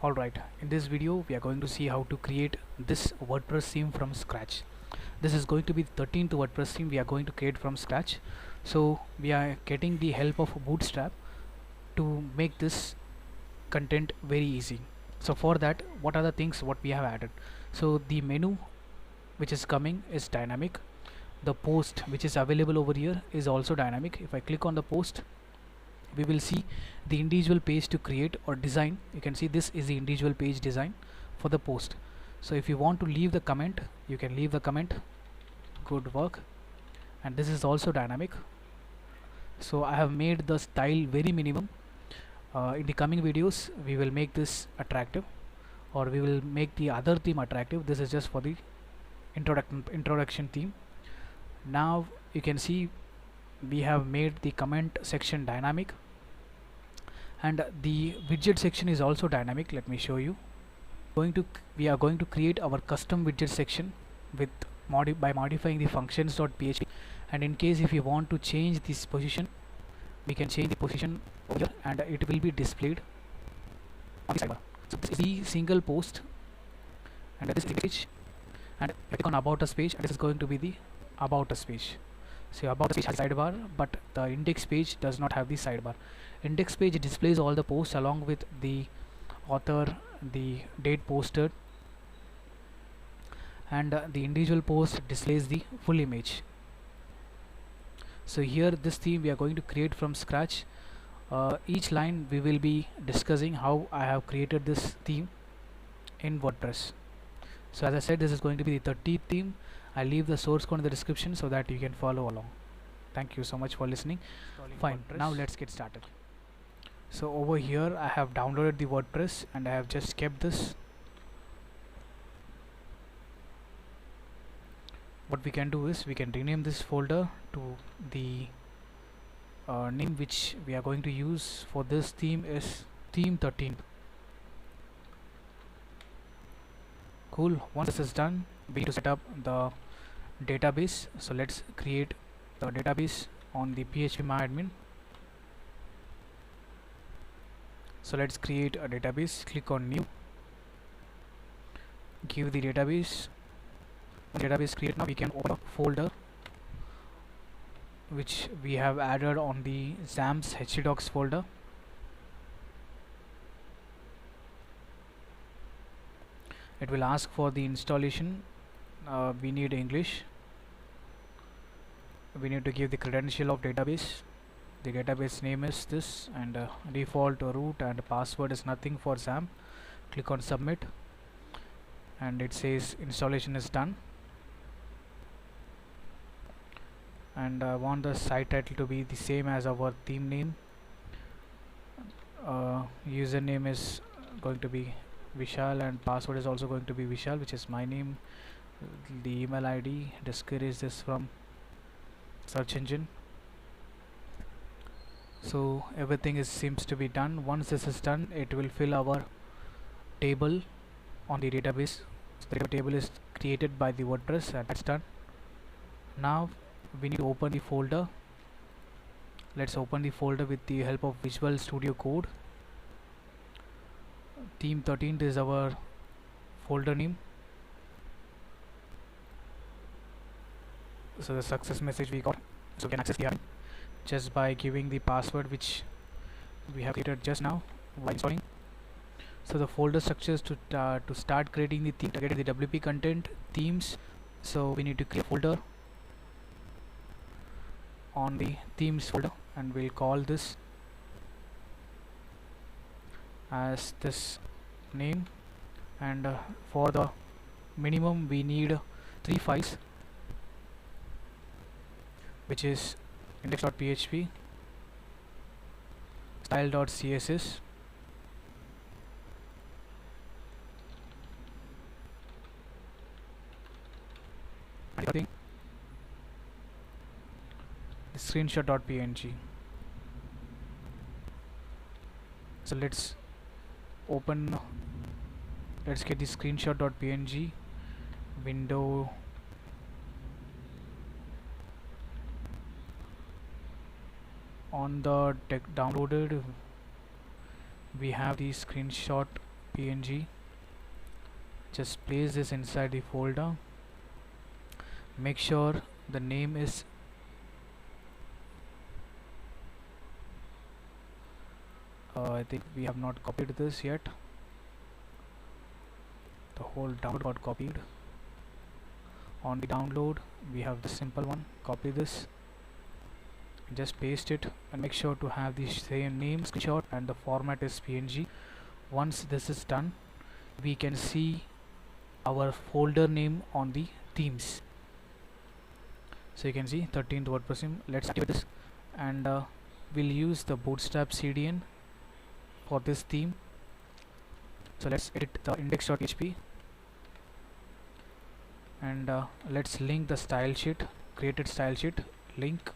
Alright, in this video we are going to see how to create this WordPress theme from scratch. This is going to be the 13th WordPress theme we are going to create from scratch. So we are getting the help of Bootstrap to make this content very easy. So for that, what are the things what we have added? So the menu which is coming is dynamic. The post which is available over here is also dynamic. If I click on the post, we will see the individual page to create or design. You can see this is the individual page design for the post. So if you want to leave the comment, you can leave the comment. Good work. And this is also dynamic. So I have made the style very minimum. In the coming videos we will make this attractive, or we will make the other theme attractive. This is just for the introduction theme. Now you can see we have made the comment section dynamic, and the widget section is also dynamic. Let me show you. We are going to create our custom widget section with by modifying the functions.php, and in case if you want to change this position, we can change the position over here and it will be displayed on the sidebar. So this is the single post, and this is the page, and I click on about us page, and this is going to be the about us page. So about us page has sidebar, but the index page does not have the sidebar. Index page displays all the posts along with the author, the date posted, and the individual post displays the full image. So here this theme we are going to create from scratch. Each line we will be discussing how I have created this theme in WordPress. So as I said, this is going to be the 30th theme. I'll leave the source code in the description so that you can follow along. Thank you so much for listening. Fine, now let's get started. So over here I have downloaded the WordPress and I have just kept this. What we can do is we can rename this folder to the name which we are going to use for this theme is theme 13. Cool. Once this is done, we need to set up the database. So let's create the database on the phpMyAdmin. So let's create a database. Click on new, give the database. When database create, now we can open a folder which we have added on the XAMPP htdocs folder. It will ask for the installation. We need English. We need to give the credential of database. The database name is this, and default root and password is nothing for XAMPP. Click on submit, and it says installation is done. And I want the site title to be the same as our theme name. Username is going to be Vishal, and password is also going to be Vishal, which is my name. The email ID, discourage this from search engine. So everything seems to be done. Once this is done, it will fill our table on the database. So the table is created by the WordPress, and that's done. Now we need to open the folder. Let's open the folder with the help of Visual Studio Code. Theme 13 is our folder name. So the success message we got. So we can access the admin just by giving the password which we have created just now while installing. So the folder structures to start creating the theme, to get the WP content themes. So we need to create a folder on the themes folder, and we'll call this as this name. And for the minimum we need 3 files, which is index.php, style.css, and screenshot.png. So let's get the screenshot.png window. On the downloaded, we have the screenshot index.php. Just place this inside the folder. Make sure the name is I think we have not copied this yet. The whole download got copied. On the download we have the simple one. Copy this, just paste it, and make sure to have the same name, screenshot, and the format is png. Once this is done, we can see our folder name on the themes. So you can see 13th WordPress theme. Let's activate this, and we'll use the Bootstrap Cdn for this theme. So let's edit the index.php, and let's link the style sheet, created style sheet, link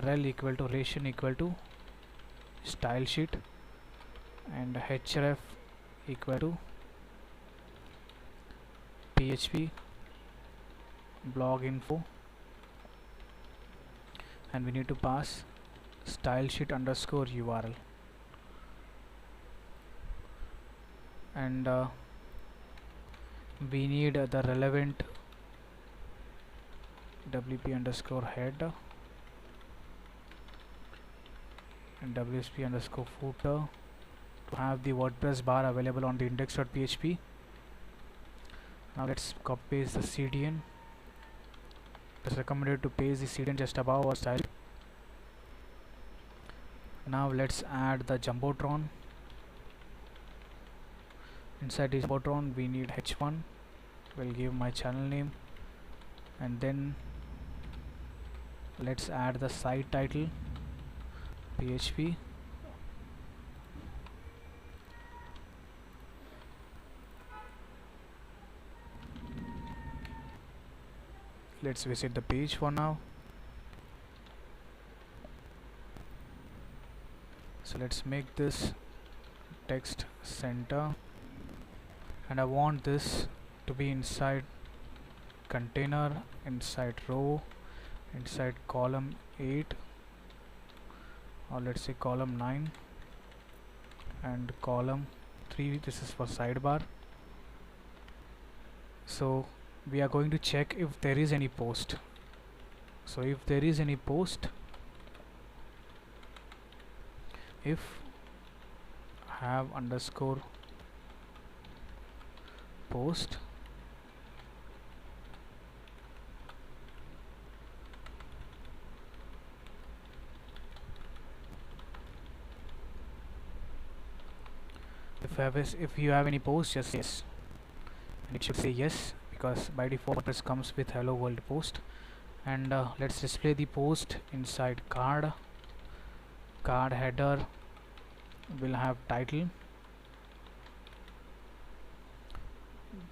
rel equal to ration equal to style sheet, and href equal to php blog info, and we need to pass style sheet underscore URL, and we need the relevant wp underscore head and wsp underscore footer to have the WordPress bar available on the index.php. Now let's copy paste the CDN. It's recommended to paste the CDN just above our style. Now let's add the jumbotron. Inside the jumbotron we need h1. We'll give my channel name, and then let's add the site title php. Let's visit the page for now. So let's make this text center, and I want this to be inside container, inside row, inside column 8, or let's say column 9, and column 3. This is for sidebar. So we are going to check if there is any post. So if there is any post, if have underscore post, if you have any post, just yes, and it should say yes, because by default WordPress comes with hello world post. And let's display the post inside card header. Will have title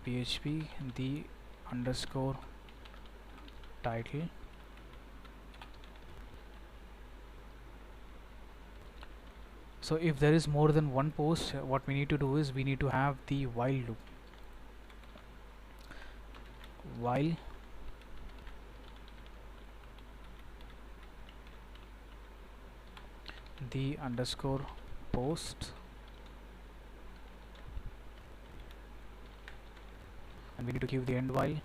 php the underscore title. So if there is more than one post, what we need to do is we need to have the while loop. While the underscore post, and we need to give the end while,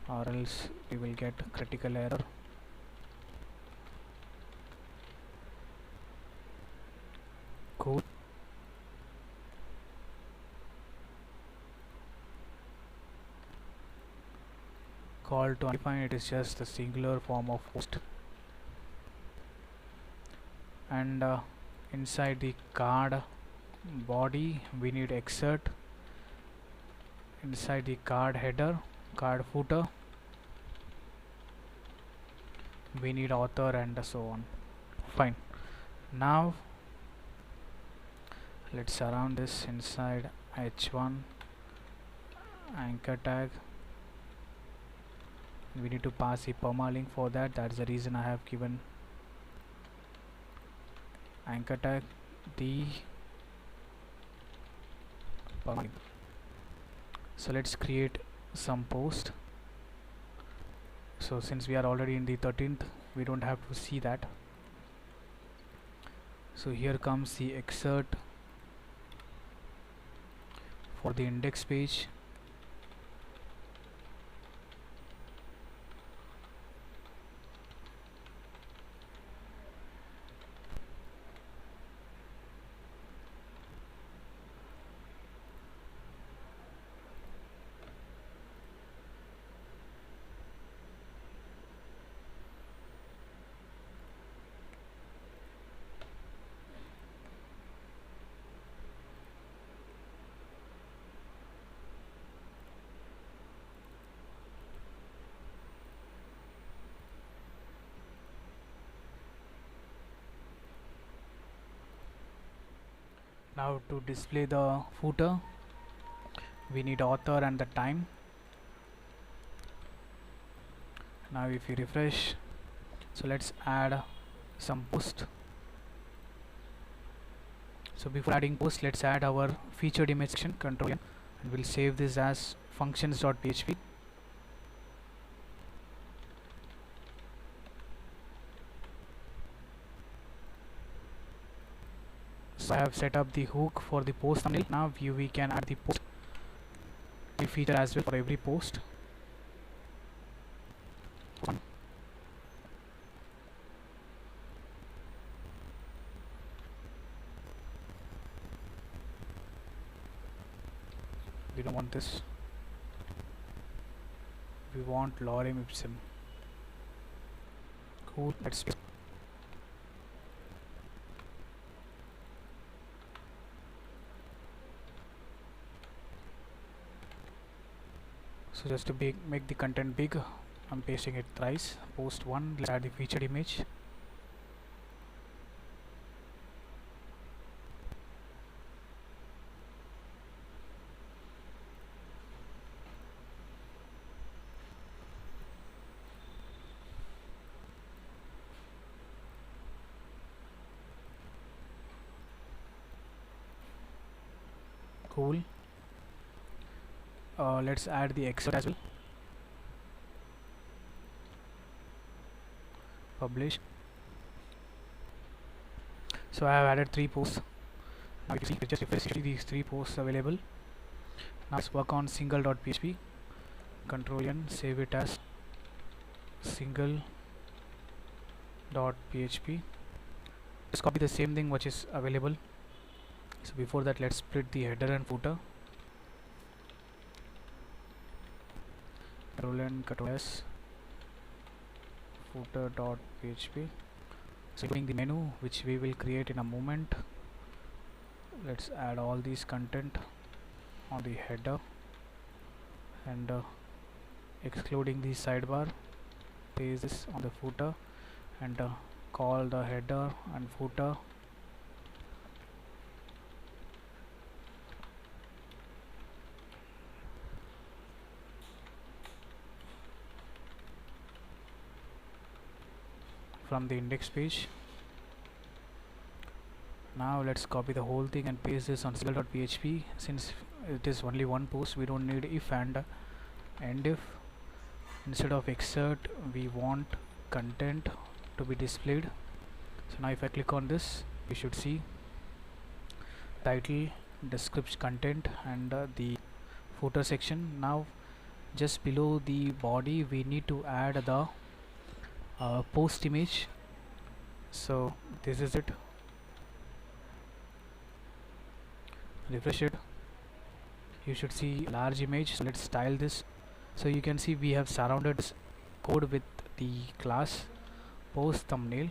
or else we will get critical error. Cool. Call to undefined, it is just the singular form of post. And inside the card body we need excerpt. Inside the card header, card footer, we need author, and so on. Fine. Now let's surround this inside h1 anchor tag. We need to pass a permalink for that. That's the reason I have given anchor tag the permalink. So let's create some post. So since we are already in the 13th, we don't have to see that. So here comes the excerpt for the index page. Now to display the footer, we need author and the time. Now if you refresh, so let's add some post. So before adding post, let's add our featured image section, Control N, and we'll save this as functions.php. So I have set up the hook for the post thumbnail. Now we can add the post feature as well for every post. We don't want this. We want lorem ipsum. Cool. Let's so just to make the content big, I'm pasting it thrice. Post 1, let's add the featured image. Cool. Let's add the excerpt as well. Publish. So I have added 3 posts. Now you can see just refresh these 3 posts available. Now let's work on single.php. Control N, save it as single.php. Let's copy the same thing which is available. So before that, let's split the header and footer. Control N, Control S, footer.php. So including the menu which we will create in a moment. Let's add all these content on the header and excluding the sidebar. Paste this on the footer and call the header and footer. From the index page. Now let's copy the whole thing and paste this on single.php. Since it is only one post, we don't need if and end if. Instead of excerpt, we want content to be displayed. So now if I click on this, you should see title, description, content, and the footer section. Now just below the body, we need to add the post image. So this is it. Refresh it. You should see a large image. So let's style this. So you can see we have surrounded this code with the class post thumbnail,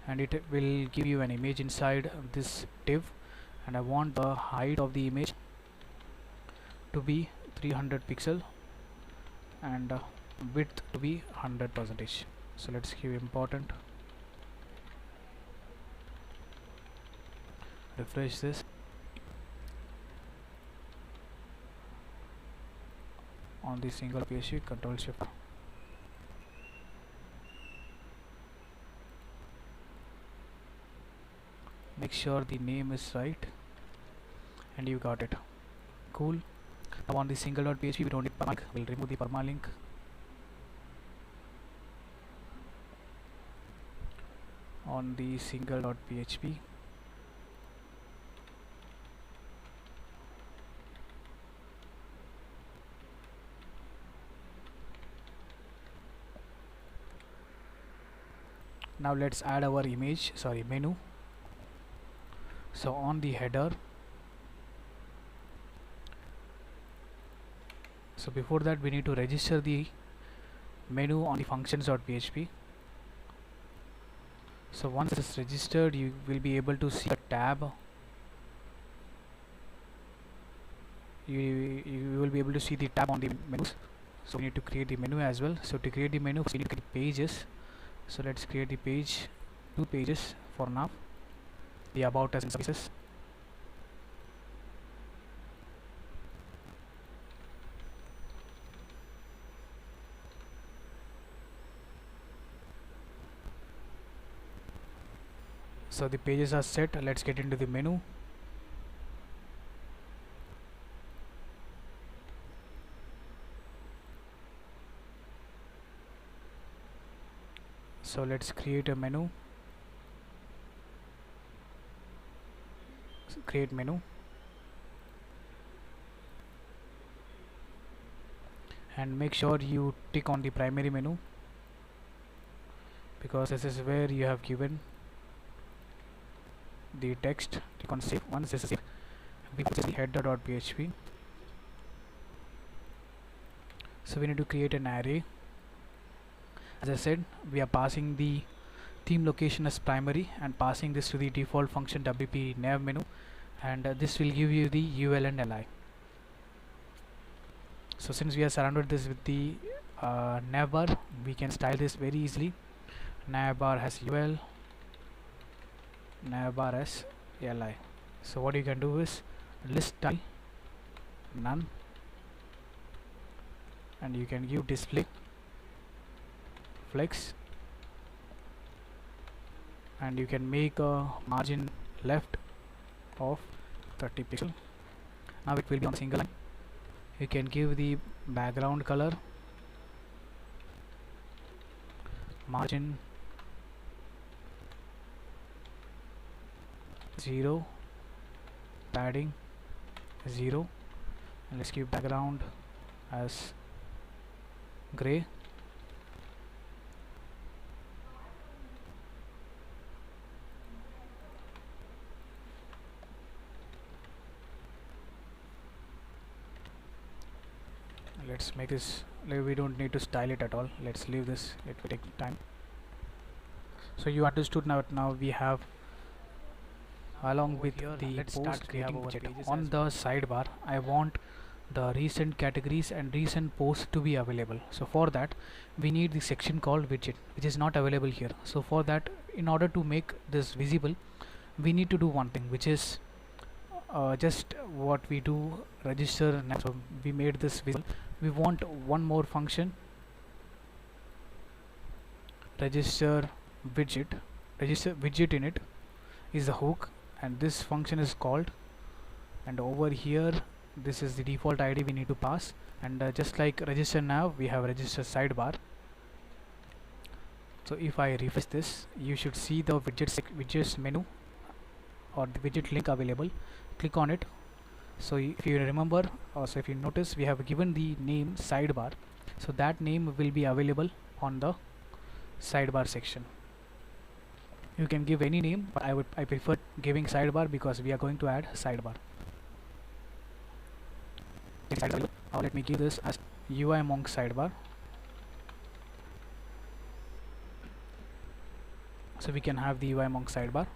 and it will give you an image inside this div, and I want the height of the image to be 300 pixel and width to be 100%. So let's give important. Refresh this. On the single PHP, Control Shift. Make sure the name is right, and you got it. Cool. Now on the single.php, we don't need permalink. We'll remove the permalink. on the single.php. Now let's add our menu. So on the header, so before that we need to register the menu on the functions.php. So once it is registered, you will be able to see a tab. You will be able to see the tab on the menus. So we need to create the menu as well. So to create the menu, we need to create pages. So let's create the page, 2 pages for now. The about us and services. So the pages are set. Let's get into the menu. So let's create a menu. So create menu, and make sure you tick on the primary menu, because this is where you have given the text. Click on save. Once this is saved, we put the header.php. So we need to create an array. As I said, we are passing the theme location as primary and passing this to the default function wp nav menu, and this will give you the ul and li. So since we have surrounded this with the navbar, we can style this very easily. Navbar has ul, navbar has li. So what you can do is list style none, and you can give display flex, and you can make a margin left of 30 pixel. Now it will be on single line. You can give the background color, margin 0, padding 0, and let's give background as gray. Let's make this, we don't need to style it at all. Let's leave this, it will take time. So you understood now. Now we have, along with the post creating widget, on the sidebar I want the recent categories and recent posts to be available. So for that we need the section called widget, which is not available here. So for that, in order to make this visible, we need to do one thing, which is just what we do, register now. So we made this visible. We want one more function, register widget in it is the hook, and this function is called, and over here this is the default ID we need to pass, and just like register now, we have register sidebar. So if I refresh this, you should see the widgets menu or the widget link available. Click on it. So if you remember, also if you notice, we have given the name sidebar, so that name will be available on the sidebar section. You can give any name, but I prefer giving sidebar because we are going to add sidebar. Let me give this as UI monk sidebar. So we can have the UI monk sidebar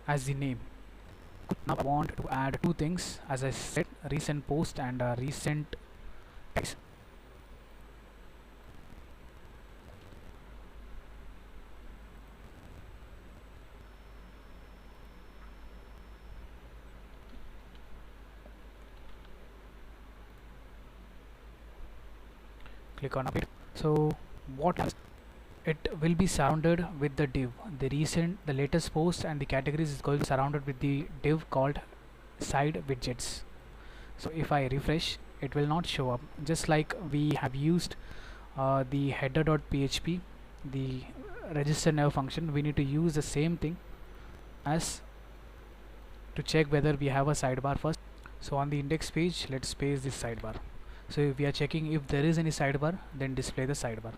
as the name. Now I want to add 2 things, as I said, recent post and recent text. Click on update. So what else? It will be surrounded with the div. The latest post and the categories is going to be surrounded with the div called side widgets. So if I refresh, it will not show up, just like we have used the header.php, the register never function, we need to use the same thing as to check whether we have a sidebar first. So on the index page, let's paste this sidebar. So if we are checking if there is any sidebar, then display the sidebar.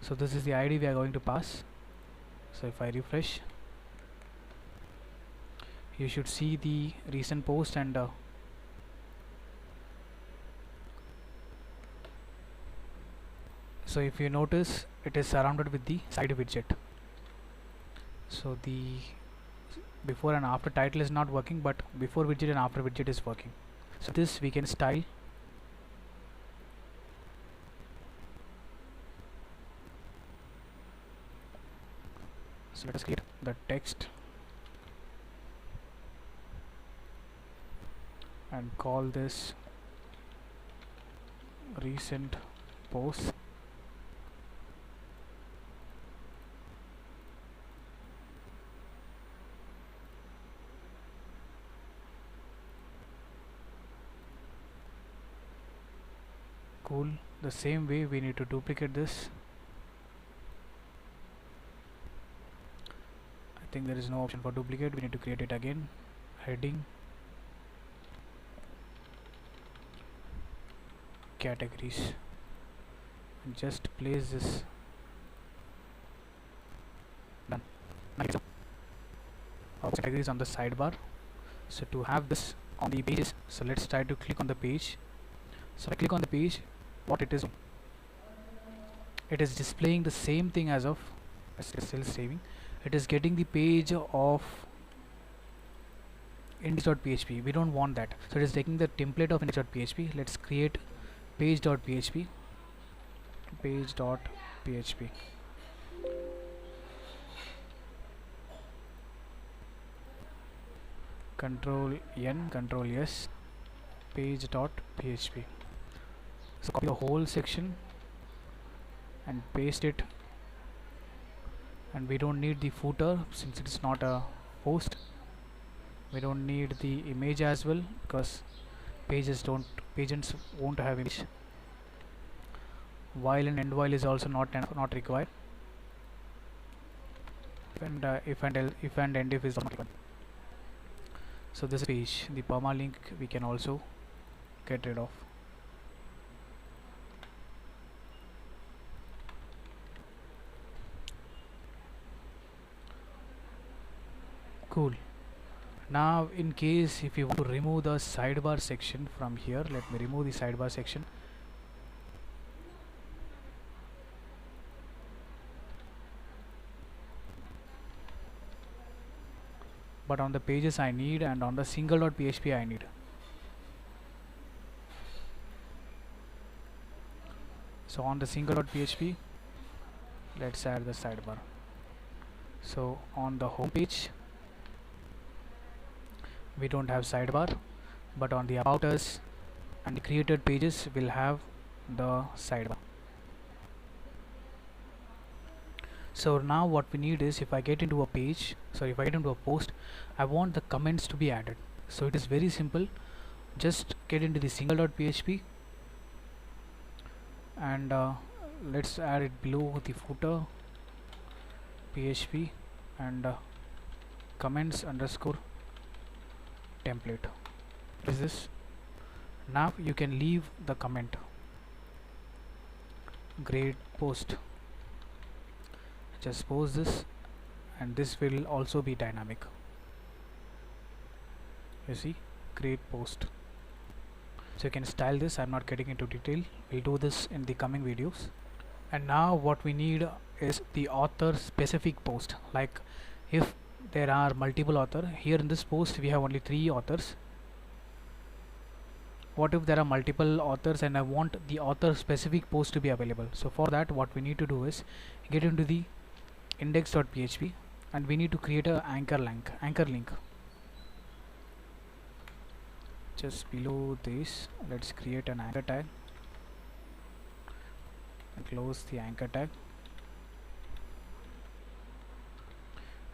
So this is the ID we are going to pass. So if I refresh, you should see the recent post, and so if you notice, it is surrounded with the side widget. So the before and after title is not working, but before widget and after widget is working. So this we can style. So let us create the text and call this recent post. Cool. The same way we need to duplicate this. I think there is no option for duplicate. We need to create it again. Heading, categories, and just place this. Done. Our categories on the sidebar. So to have this on the pages, so let's try to click on the page. So I click on the page. What it is displaying the same thing as of, still saving. It is getting the page of index.php. We don't want that, so it is taking the template of index.php. Let's create page.php. Control N, Control S, page.php. So copy the whole section and paste it, and we don't need the footer since it is not a post. We don't need the image as well because pages won't have image. While and end while is also not required, and if and end if is not required. So this page, the permalink, we can also get rid of. Cool. Now in case if you want to remove the sidebar section from here, let me remove the sidebar section. But on the pages I need, and on the single.php I need. So on the single.php, let's add the sidebar. So on the home page, we don't have sidebar, but on the about us and the created pages will have the sidebar. So now what we need is, if I get into a page, so if I get into a post, I want the comments to be added. So it is very simple. Just get into the single.php and let's add it below the footer php and comments underscore template. Is this? Now you can leave the comment. Great post. Just post this, and this will also be dynamic. You see, great post. So you can style this. I'm not getting into detail. We'll do this in the coming videos. And now what we need is the author specific post. Like if there are multiple authors, here in this post we have only 3 authors. What if there are multiple authors and I want the author specific post to be available? So for that, what we need to do is get into the index.php and we need to create a anchor link. Just below this, let's create an anchor tag and close the anchor tag.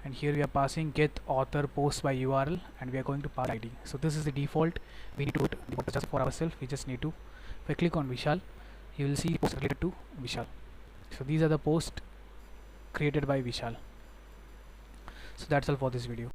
And here we are passing get author post by URL, and we are going to pass ID. So this is the default. We need to put the post just for ourselves. We just need to, if I click on Vishal, you will see post related to Vishal. So these are the posts created by Vishal. So that's all for this video.